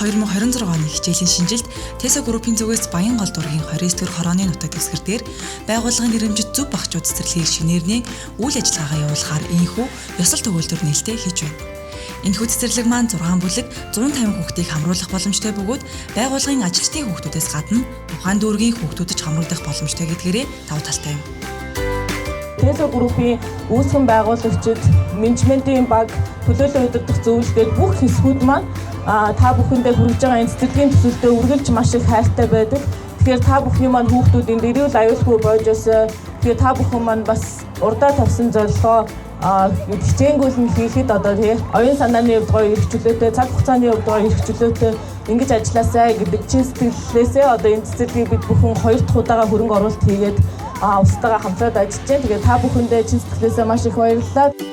2026 оны хичээлийн шинжилт Tesla Group-ийн зүгээс Баянгол дургийн 29 дэх хорооны нутаг дэвсгэр дээр байгууллагын нэрэмжит зөв багчууд цэцэрлэгийг шинээрний үйл ажиллагаагаа явуулахаар энэхүү ёсол төгөөлтөөр нээлттэй хийж байна. Энэхүү цэцэрлэг маань 6 бүлэг 150 хүүхдийг хамруулах боломжтой бөгөөд байгууллагын ажилчдын хүүхдүүдээс гадна ухаан дүүргийн хүүхдүүдэд ч хамруулах боломжтой гэдгээрээ давуу талтай юм. Tesla Group-ийн үүсгэн байгуулагчид, менежментийн баг, төлөөлөл удирдах зөвлөлтөд бүх хэсгүүд маань та бүхэндээ хүргэж байгаа энэ цэцэрлэгийн төсөлдөө үргэлж маш их хайртай байдаг. Тэгэхээр та бүхний маань хүүхдүүдийн эрүүл аюулгүй бойжоос тэгээ та бүхэн маань бас урдаа тавьсан зорилгоо хичээнгүүл нь хийхэд одоо тий оюун санааны хувьд гоё эрх чөлөөтэй, цаг хугацааны хувьд гоё эрх чөлөөтэй ингэж ажилласаа гэдэг чин сэтгэлээсээ одоо энэ цэцэрлэгийг бид бүхэн 2 дахь удаага хөрөнгө оруулалт хийгээд устдаа хамтраад ажиллаж байна. Тэгээ та бүхэндээ чин сэтгэлээсээ маш их баярлалаа.